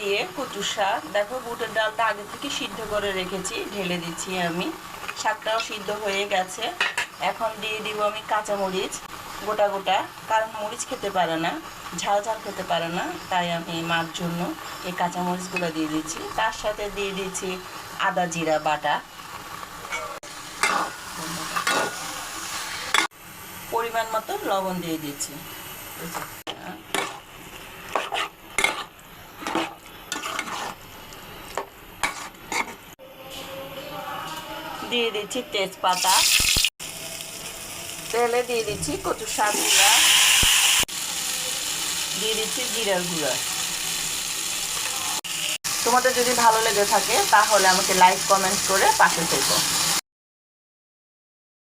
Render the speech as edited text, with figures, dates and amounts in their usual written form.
দিয়ে কচু শাক, দেখো বুটের ডালটা আগে থেকে সিদ্ধ করে রেখেছি, ঢেলে দিচ্ছি আমি। শাকটাও সিদ্ধ হয়ে গেছে। এখন দিয়ে দিব আমি কাঁচামরিচ গোটা গোটা, কারণ মরিচ খেতে পারে না, ঝাল ঝাল খেতে পারে না, তাই আমি মার জন্য এই কাঁচামরিচগুলো দিয়ে দিচ্ছি। তার সাথে দিয়ে দিচ্ছি আদা জিরা বাটা, পরিমাণ মতো লবণ দিয়ে দিচ্ছি, দিয়ে দিচ্ছি তেজপাতা, তেলে দিয়ে দিচ্ছি কচু শাক গুঁড়া, দিয়ে দিচ্ছি জিরার গুঁড়া। তোমাদের যদি ভালো লেগে থাকে তাহলে আমাকে লাইক কমেন্ট করে পাশে থেকো।